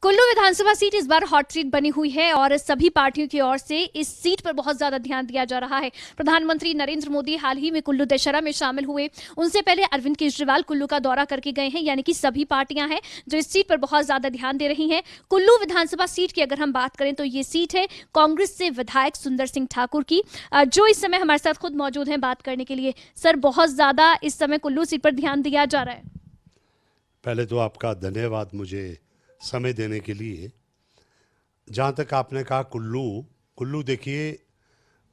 कुल्लू विधानसभा seat इस बार hot seat बनी हुई है और सभी पार्टियों की ओर से इस सीट पर बहुत ज्यादा ध्यान दिया जा रहा है। प्रधानमंत्री नरेंद्र मोदी हाल ही में कुल्लू दशहरा में शामिल हुए। उनसे पहले अरविंद केजरीवाल कुल्लू का दौरा करके गए हैं, यानी कि सभी पार्टियां हैं जो इस सीट पर बहुत ज्यादा ध्यान दे रही हैं। कुल्लू विधानसभा सीट की अगर हम बात करें तो ये सीट है कांग्रेस से विधायक सुंदर सिंह ठाकुर की, जो इस समय हमारे साथ खुद मौजूद हैं बात करने के लिए। सर, बहुत ज्यादा इस समय कुल्लू सीट पर ध्यान दिया जा रहा है। पहले तो आपका धन्यवाद मुझे समय देने के लिए। जहाँ तक आपने कहा कुल्लू देखिए,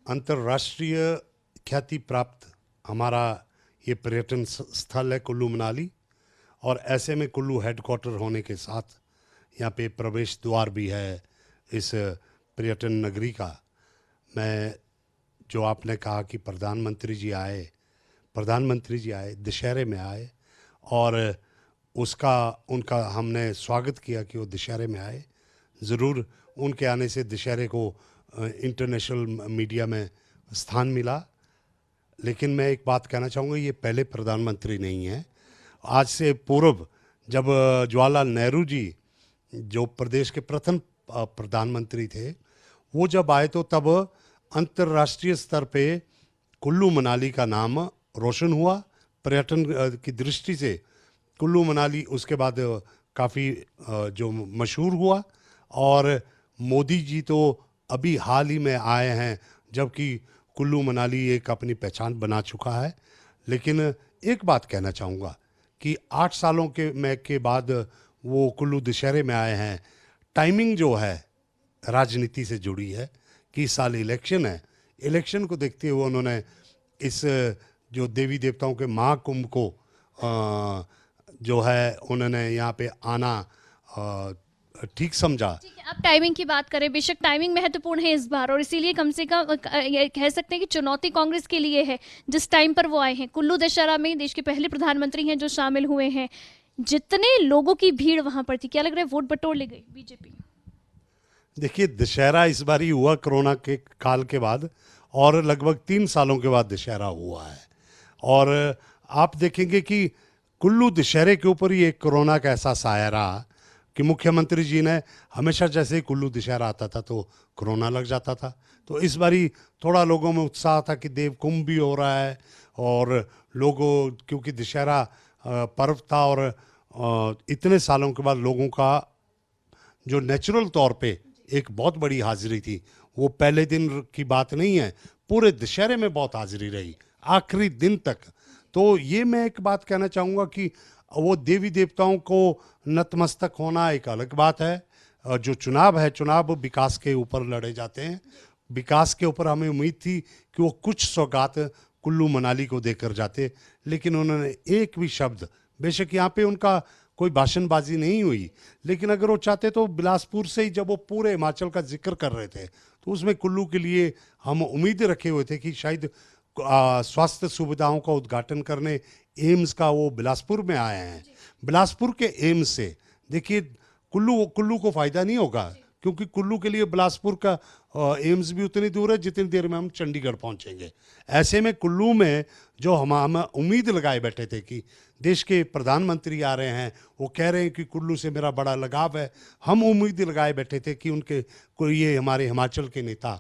अंतर्राष्ट्रीय ख्याति प्राप्त हमारा ये पर्यटन स्थल है कुल्लू मनाली, और ऐसे में कुल्लू हेडक्वार्टर होने के साथ यहाँ पे प्रवेश द्वार भी है इस पर्यटन नगरी का। मैं जो आपने कहा कि प्रधानमंत्री जी आए दशहरे में आए, और उनका हमने स्वागत किया कि वो दशहरे में आए। ज़रूर उनके आने से दशहरे को इंटरनेशनल मीडिया में स्थान मिला। लेकिन मैं एक बात कहना चाहूँगा, ये पहले प्रधानमंत्री नहीं है। आज से पूर्व जब जवाहरलाल नेहरू जी जो प्रदेश के प्रथम प्रधानमंत्री थे, वो जब आए तो तब अंतर्राष्ट्रीय स्तर पे कुल्लू मनाली का नाम रोशन हुआ। पर्यटन की दृष्टि से कुल्लू मनाली उसके बाद काफ़ी जो मशहूर हुआ। और मोदी जी तो अभी हाल ही में आए हैं, जबकि कुल्लू मनाली एक अपनी पहचान बना चुका है। लेकिन एक बात कहना चाहूँगा कि 8 सालों के बाद वो कुल्लू दशहरे में आए हैं। टाइमिंग जो है राजनीति से जुड़ी है कि इस साल इलेक्शन है। इलेक्शन को देखते हुए उन्होंने इस जो देवी देवताओं के महाकुंभ को जो है उन्होंने यहाँ पे आना ठीक समझा। ठीक है, अब टाइमिंग की बात करें, बेशक टाइमिंग महत्वपूर्ण है इस बार, और इसीलिए कम से कम ये कह सकते हैं कि चुनौती कांग्रेस के लिए है जिस टाइम पर वो आए हैं। कुल्लू दशहरा में देश के पहले प्रधानमंत्री हैं जो शामिल हुए हैं। जितने लोगों की भीड़ वहां पर थी, क्या लग रहा है वोट बटोर ले गई बीजेपी? देखिए, दशहरा इस बार ही हुआ कोरोना के काल के बाद, और लगभग 3 सालों के बाद दशहरा हुआ है। और आप देखेंगे कि कुल्लू दशहरे के ऊपर ही एक कोरोना का एहसास आया रहा कि मुख्यमंत्री जी ने हमेशा जैसे ही कुल्लू दशहरा आता था तो कोरोना लग जाता था। तो इस बारी थोड़ा लोगों में उत्साह था कि देव कुंभ भी हो रहा है, और लोगों क्योंकि दशहरा पर्व था, और इतने सालों के बाद लोगों का जो नेचुरल तौर पे एक बहुत बड़ी हाजिरी थी। वो पहले दिन की बात नहीं है, पूरे दशहरे में बहुत हाजिरी रही आखिरी दिन तक। तो ये मैं एक बात कहना चाहूँगा कि वो देवी देवताओं को नतमस्तक होना एक अलग बात है। जो चुनाव है, चुनाव विकास के ऊपर लड़े जाते हैं। विकास के ऊपर हमें उम्मीद थी कि वो कुछ सौगात कुल्लू मनाली को देकर जाते, लेकिन उन्होंने एक भी शब्द, बेशक यहाँ पे उनका कोई भाषणबाजी नहीं हुई, लेकिन अगर वो चाहते तो बिलासपुर से ही जब वो पूरे हिमाचल का जिक्र कर रहे थे तो उसमें कुल्लू के लिए हम उम्मीद रखे हुए थे कि शायद स्वास्थ्य सुविधाओं का उद्घाटन करने एम्स का वो बिलासपुर में आए हैं। बिलासपुर के एम्स से देखिए कुल्लू को फ़ायदा नहीं होगा, क्योंकि कुल्लू के लिए बिलासपुर का एम्स भी उतनी दूर है जितनी देर में हम चंडीगढ़ पहुंचेंगे। ऐसे में कुल्लू में जो हम उम्मीद लगाए बैठे थे कि देश के प्रधानमंत्री आ रहे हैं, वो कह रहे हैं कि कुल्लू से मेरा बड़ा लगाव है, हम उम्मीद लगाए बैठे थे कि ये हमारे हिमाचल के नेता,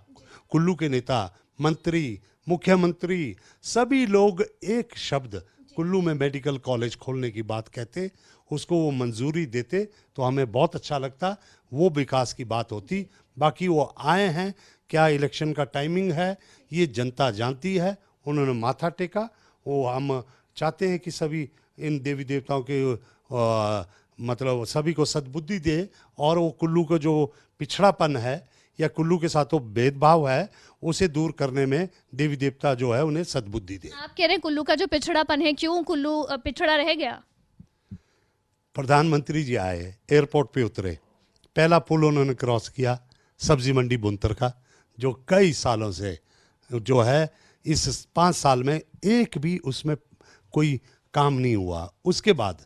कुल्लू के नेता, मंत्री, मुख्यमंत्री, सभी लोग एक शब्द कुल्लू में मेडिकल कॉलेज खोलने की बात कहते, उसको वो मंजूरी देते तो हमें बहुत अच्छा लगता, वो विकास की बात होती। बाकी वो आए हैं, क्या इलेक्शन का टाइमिंग है ये जनता जानती है। उन्होंने माथा टेका। वो हम चाहते हैं कि सभी इन देवी देवताओं के मतलब सभी को सद्बुद्धि दे, और वो कुल्लू का जो पिछड़ापन है या कुल्लू के साथ वो भेदभाव है उसे दूर करने में देवी देवता जो है उन्हें सद्बुद्धि दे। आप कह रहे हैं कुल्लू का जो पिछड़ापन है, क्यों कुल्लू पिछड़ा रह गया? प्रधानमंत्री जी आए, एयरपोर्ट पे उतरे, पहला पुल उन्होंने क्रॉस किया सब्जी मंडी बुनतर का, जो कई सालों से जो है इस 5 साल में एक भी उसमें कोई काम नहीं हुआ। उसके बाद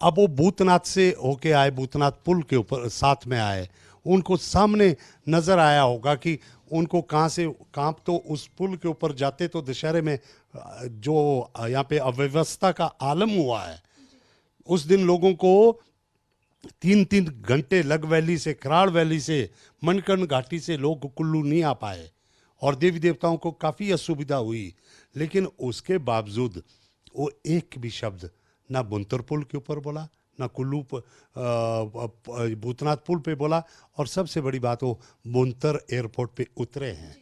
अब वो भूतनाथ से होके आए, भूतनाथ पुल के ऊपर साथ में आए, उनको सामने नज़र आया होगा कि उनको कहाँ तो उस पुल के ऊपर जाते तो दशहरे में जो यहाँ पे अव्यवस्था का आलम हुआ है, उस दिन लोगों को 3-3 घंटे लग वैली से, कराड़ वैली से, मनकर्ण घाटी से लोग कुल्लू नहीं आ पाए और देवी देवताओं को काफ़ी असुविधा हुई। लेकिन उसके बावजूद वो एक भी शब्द ना बुंतर पुल के ऊपर बोला, ना भूतनाथ पुल पे बोला, और सबसे बड़ी बात वो बुंतर एयरपोर्ट पे उतरे हैं।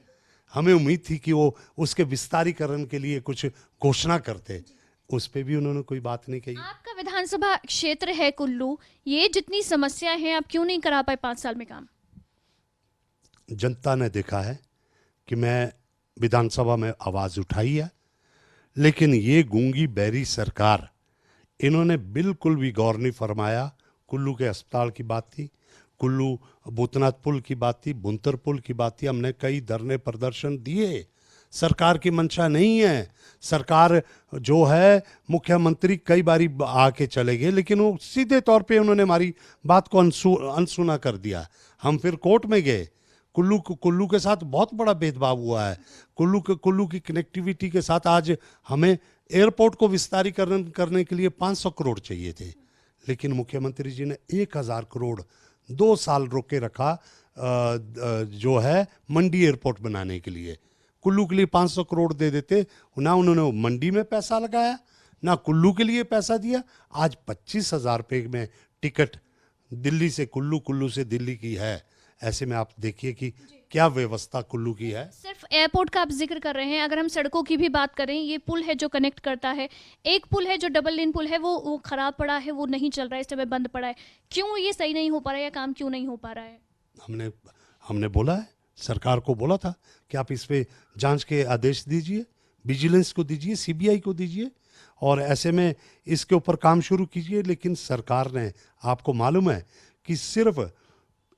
हमें उम्मीद थी कि वो उसके विस्तारीकरण के लिए कुछ घोषणा करते, उस पे भी उन्होंने कोई बात नहीं कही। आपका विधानसभा क्षेत्र है कुल्लू, ये जितनी समस्या है आप क्यों नहीं करा पाए 5 साल में काम? जनता ने देखा है कि मैं विधानसभा में आवाज़ उठाई है, लेकिन ये गूंगी बहरी सरकार, इन्होंने बिल्कुल भी गौर नहीं फरमाया। कुल्लू के अस्पताल की बात थी, कुल्लू भूतनाथ पुल की बात थी, बुंतर पुल की बात थी, हमने कई धरने प्रदर्शन दिए। सरकार की मंशा नहीं है। सरकार जो है, मुख्यमंत्री कई बारी आके चले गए, लेकिन वो सीधे तौर पे उन्होंने हमारी बात को अनसुना कर दिया। हम फिर कोर्ट में गए। कुल्लू के साथ बहुत बड़ा भेदभाव हुआ है। कुल्लू की कनेक्टिविटी के साथ आज हमें एयरपोर्ट को विस्तारीकरण करने के लिए 500 करोड़ चाहिए थे, लेकिन मुख्यमंत्री जी ने 1000 करोड़ 2 साल रोक के रखा जो है मंडी एयरपोर्ट बनाने के लिए। कुल्लू के लिए 500 करोड़ दे देते, ना उन्होंने मंडी में पैसा लगाया, ना कुल्लू के लिए पैसा दिया। आज 25,000 रुपये में टिकट दिल्ली से कुल्लू, कुल्लू से दिल्ली की है। ऐसे में आप देखिए कि क्या व्यवस्था कुल्लू की है। सिर्फ एयरपोर्ट का आप जिक्र कर रहे हैं, अगर हम सड़कों की भी बात करें, ये पुल है जो कनेक्ट करता है, एक पुल है जो डबल लेन पुल है, वो खराब पड़ा है, वो नहीं चल रहा है, इस समय बंद पड़ा है। क्यों ये सही नहीं हो पा रहा है या काम क्यों नहीं हो पा रहा है? हमने बोला है, सरकार को बोला था कि आप इस पे जांच के आदेश दीजिए, विजिलेंस को दीजिए, सीबीआई को दीजिए, और ऐसे में इसके ऊपर काम शुरू कीजिए। लेकिन सरकार ने, आपको मालूम है कि सिर्फ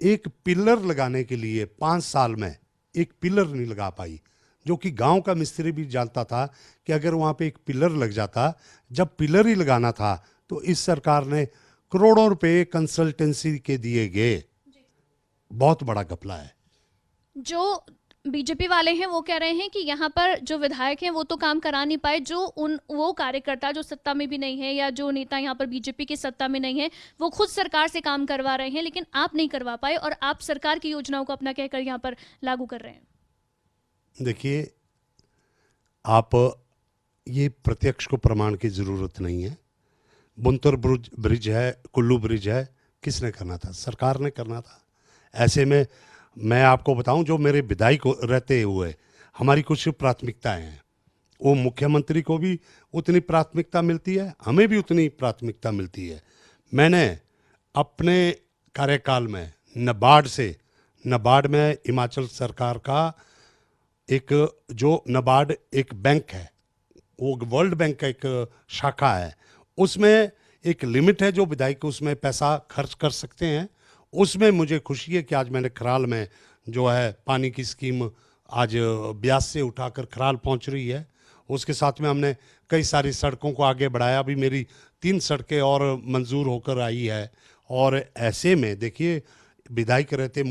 एक पिलर लगाने के लिए 5 साल में एक पिलर नहीं लगा पाई, जो कि गांव का मिस्त्री भी जानता था कि अगर वहां पे एक पिलर लग जाता, जब पिलर ही लगाना था तो इस सरकार ने करोड़ों रुपए कंसल्टेंसी के दिए गए। बहुत बड़ा घपला है। जो बीजेपी वाले हैं वो कह रहे हैं कि यहाँ पर जो विधायक हैं वो तो काम करा नहीं पाए, जो वो कार्यकर्ता जो सत्ता में भी नहीं है या जो नेता यहाँ पर बीजेपी की सत्ता में नहीं है, वो खुद सरकार से काम करवा रहे हैं, लेकिन आप नहीं करवा पाए और आप सरकार की योजनाओं को अपना कहकर यहाँ पर लागू कर रहे हैं। देखिए, आप ये प्रत्यक्ष को प्रमाण की जरूरत नहीं है। बुंतर ब्रिज है, कुल्लू ब्रिज है, किसने करना था? सरकार ने करना था। ऐसे में मैं आपको बताऊं, जो मेरे विधायक रहते हुए हमारी कुछ प्राथमिकताएं हैं, वो मुख्यमंत्री को भी उतनी प्राथमिकता मिलती है, हमें भी उतनी प्राथमिकता मिलती है। मैंने अपने कार्यकाल में नबार्ड में हिमाचल सरकार का एक, जो नबार्ड एक बैंक है, वो वर्ल्ड बैंक का एक शाखा है, उसमें एक लिमिट है जो विधायक उसमें पैसा खर्च कर सकते हैं। उसमें मुझे खुशी है कि आज मैंने खराल में जो है पानी की स्कीम आज ब्यास से उठाकर खराल पहुंच रही है। उसके साथ में हमने कई सारी सड़कों को आगे बढ़ाया। अभी मेरी 3 सड़कें और मंजूर होकर आई है। और ऐसे में देखिए, विधायक रहते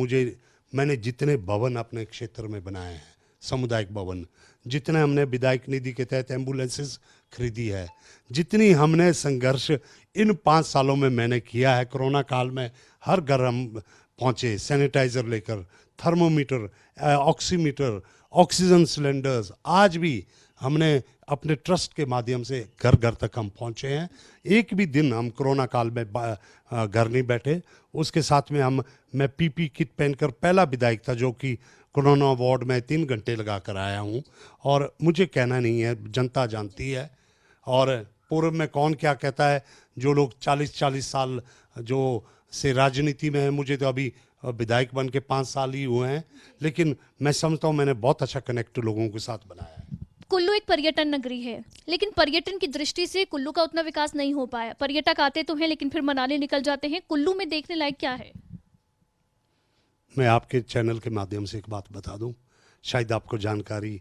मैंने जितने भवन अपने क्षेत्र में बनाए हैं, सामुदायिक भवन, जितने हमने विधायक निधि के तहत एम्बुलेंसेस खरीदी है, जितनी हमने संघर्ष इन 5 सालों में मैंने किया है। कोरोना काल में हर घर हम पहुँचे, सैनिटाइज़र लेकर, थर्मोमीटर, ऑक्सीमीटर, ऑक्सीजन सिलेंडर्स। आज भी हमने अपने ट्रस्ट के माध्यम से घर घर तक हम पहुँचे हैं। एक भी दिन हम कोरोना काल में घर नहीं बैठे। उसके साथ में मैं पीपी किट पहनकर पहला विधायक था जो कि कोरोना वार्ड में 3 घंटे लगा कर आया हूँ। और मुझे कहना नहीं है, जनता जानती है। और पूर्व में कौन क्या कहता है, जो लोग 40 साल जो से राजनीति में है, मुझे तो अभी विधायक बन के 5 साल ही हुए हैं, लेकिन मैं समझता हूँ मैंने बहुत अच्छा कनेक्ट लोगों के साथ बनाया है। कुल्लू एक पर्यटन नगरी है, लेकिन पर्यटन की दृष्टि से कुल्लू का उतना विकास नहीं हो पाया। पर्यटक आते तो हैं लेकिन फिर मनाली निकल जाते हैं। कुल्लू में देखने लायक क्या है? मैं आपके चैनल के माध्यम से एक बात बता दूं, शायद आपको जानकारी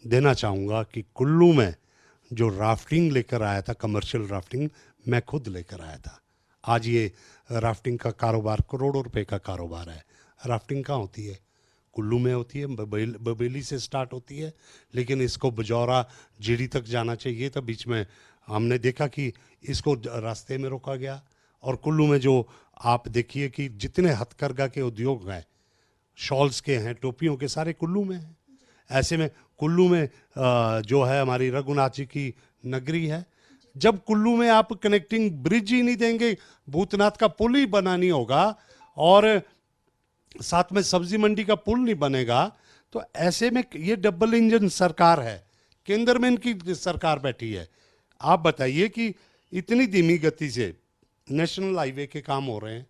देना चाहूँगा कि कुल्लू में जो राफ्टिंग लेकर आया था, कमर्शियल राफ्टिंग, मैं खुद लेकर आया था। आज ये राफ्टिंग का कारोबार करोड़ों रुपए का कारोबार है। राफ्टिंग कहाँ होती है? कुल्लू में होती है, बबेली से स्टार्ट होती है, लेकिन इसको बजौरा जीडी तक जाना चाहिए था। बीच में हमने देखा कि इसको रास्ते में रोका गया और कुल्लू में जो आप देखिए कि जितने हथकरघा के उद्योग हैं, शॉल्स के हैं, टोपियों के, सारे कुल्लू में हैं। ऐसे में कुल्लू में जो है हमारी रघुनाथ जी की नगरी है। जब कुल्लू में आप कनेक्टिंग ब्रिज ही नहीं देंगे, भूतनाथ का पुल ही बनानी होगा और साथ में सब्जी मंडी का पुल नहीं बनेगा, तो ऐसे में ये डबल इंजन सरकार है, केंद्र में इनकी सरकार बैठी है। आप बताइए कि इतनी धीमी गति से नेशनल हाईवे के काम हो रहे हैं,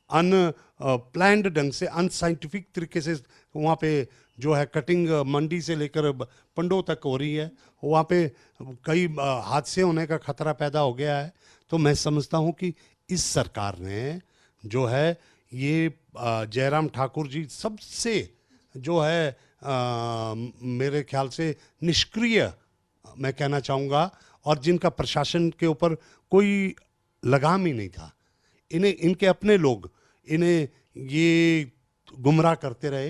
अनप्लैंड ढंग से, अनसाइंटिफिक तरीके से वहाँ पे जो है कटिंग मंडी से लेकर पंडो तक हो रही है, वहाँ पे कई हादसे होने का खतरा पैदा हो गया है। तो मैं समझता हूँ कि इस सरकार ने जो है ये जयराम ठाकुर जी सबसे जो है मेरे ख्याल से निष्क्रिय मैं कहना चाहूँगा, और जिनका प्रशासन के ऊपर कोई लगाम ही नहीं था। इन्हें इनके अपने लोग इन्हें ये गुमराह करते रहे।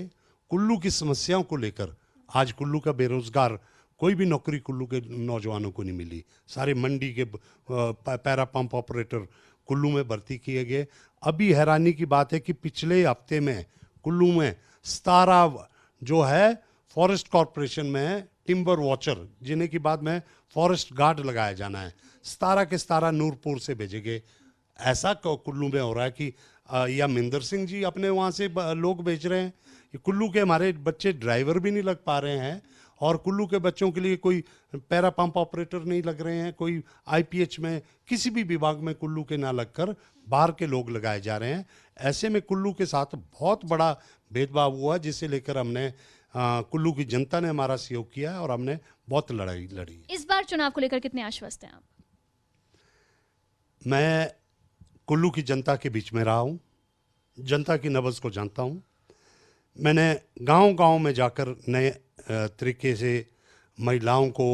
कुल्लू की समस्याओं को लेकर आज कुल्लू का बेरोजगार, कोई भी नौकरी कुल्लू के नौजवानों को नहीं मिली। सारे मंडी के पैरा पंप ऑपरेटर कुल्लू में भर्ती किए गए। अभी हैरानी की बात है कि पिछले हफ्ते में कुल्लू में 17 जो है फॉरेस्ट कॉरपोरेशन में टिम्बर वॉचर, जिन्हें की बाद में फॉरेस्ट गार्ड लगाया जाना है, 17 के 17 नूरपुर से भेजे गए। ऐसा कुल्लू में हो रहा है कि या मिंदर सिंह जी अपने वहाँ से लोग भेज रहे हैं। कुल्लू के हमारे बच्चे ड्राइवर भी नहीं लग पा रहे हैं, और कुल्लू के बच्चों के लिए कोई पैरा पंप ऑपरेटर नहीं लग रहे हैं, कोई आईपीएच में किसी भी विभाग में कुल्लू के ना लगकर बाहर के लोग लगाए जा रहे हैं। ऐसे में कुल्लू के साथ बहुत बड़ा भेदभाव हुआ, जिसे लेकर हमने कुल्लू की जनता ने हमारा सहयोग किया है और हमने बहुत लड़ाई लड़ी। इस बार चुनाव को लेकर कितने आश्वस्त हैं आप? मैं कुल्लू की जनता के बीच में रहा हूँ, जनता की नब्ज़ को जानता हूँ। मैंने गांव-गांव में जाकर नए तरीके से महिलाओं को,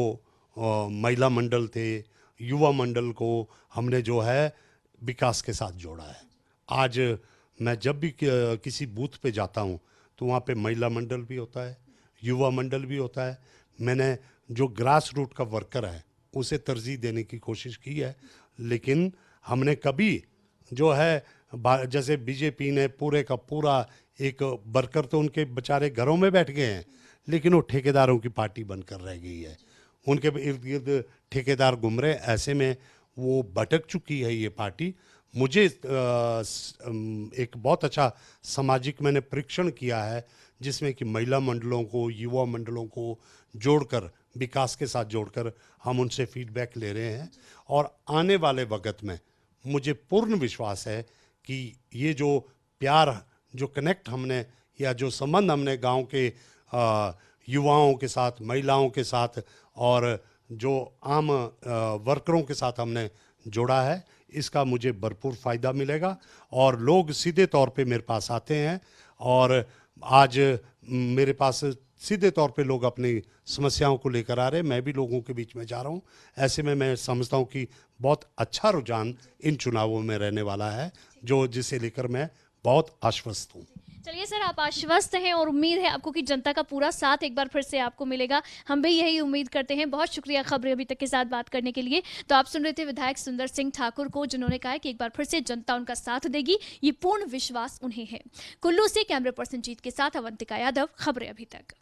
महिला मंडल थे, युवा मंडल को हमने जो है विकास के साथ जोड़ा है। आज मैं जब भी किसी बूथ पे जाता हूँ तो वहाँ पे महिला मंडल भी होता है, युवा मंडल भी होता है। मैंने जो ग्रास रूट का वर्कर है उसे तरजीह देने की कोशिश की है, लेकिन हमने कभी जो है जैसे बीजेपी ने पूरे का पूरा एक वर्कर तो उनके बेचारे घरों में बैठ गए हैं, लेकिन वो ठेकेदारों की पार्टी बनकर रह गई है। उनके इर्द गिर्द ठेकेदार घूम रहे, ऐसे में वो भटक चुकी है ये पार्टी। मुझे एक बहुत अच्छा सामाजिक मैंने परीक्षण किया है, जिसमें कि महिला मंडलों को, युवा मंडलों को जोड़कर, विकास के साथ जोड़कर हम उनसे फीडबैक ले रहे हैं। और आने वाले वक्त में मुझे पूर्ण विश्वास है कि ये जो प्यार, जो कनेक्ट हमने या जो संबंध हमने गांव के युवाओं के साथ, महिलाओं के साथ और जो आम वर्करों के साथ हमने जोड़ा है, इसका मुझे भरपूर फ़ायदा मिलेगा। और लोग सीधे तौर पे मेरे पास आते हैं, और आज मेरे पास सीधे तौर पे लोग अपनी समस्याओं को लेकर आ रहे हैं, मैं भी लोगों के बीच में जा रहा हूँ। ऐसे में मैं समझता हूँ कि बहुत अच्छा रुझान इन चुनावों में रहने वाला है, जिसे लेकर मैं बहुत आश्वस्त हूँ। चलिए सर, आप आश्वस्त हैं और उम्मीद है आपको कि जनता का पूरा साथ एक बार फिर से आपको मिलेगा। हम भी यही उम्मीद करते हैं। बहुत शुक्रिया खबरें अभी तक के साथ बात करने के लिए। तो आप सुन रहे थे विधायक सुंदर सिंह ठाकुर को, जिन्होंने कहा कि एक बार फिर से जनता उनका साथ देगी, ये पूर्ण विश्वास उन्हें है। कुल्लू से कैमरा पर्सन जीत के साथ अवंतिका यादव, खबरें अभी तक।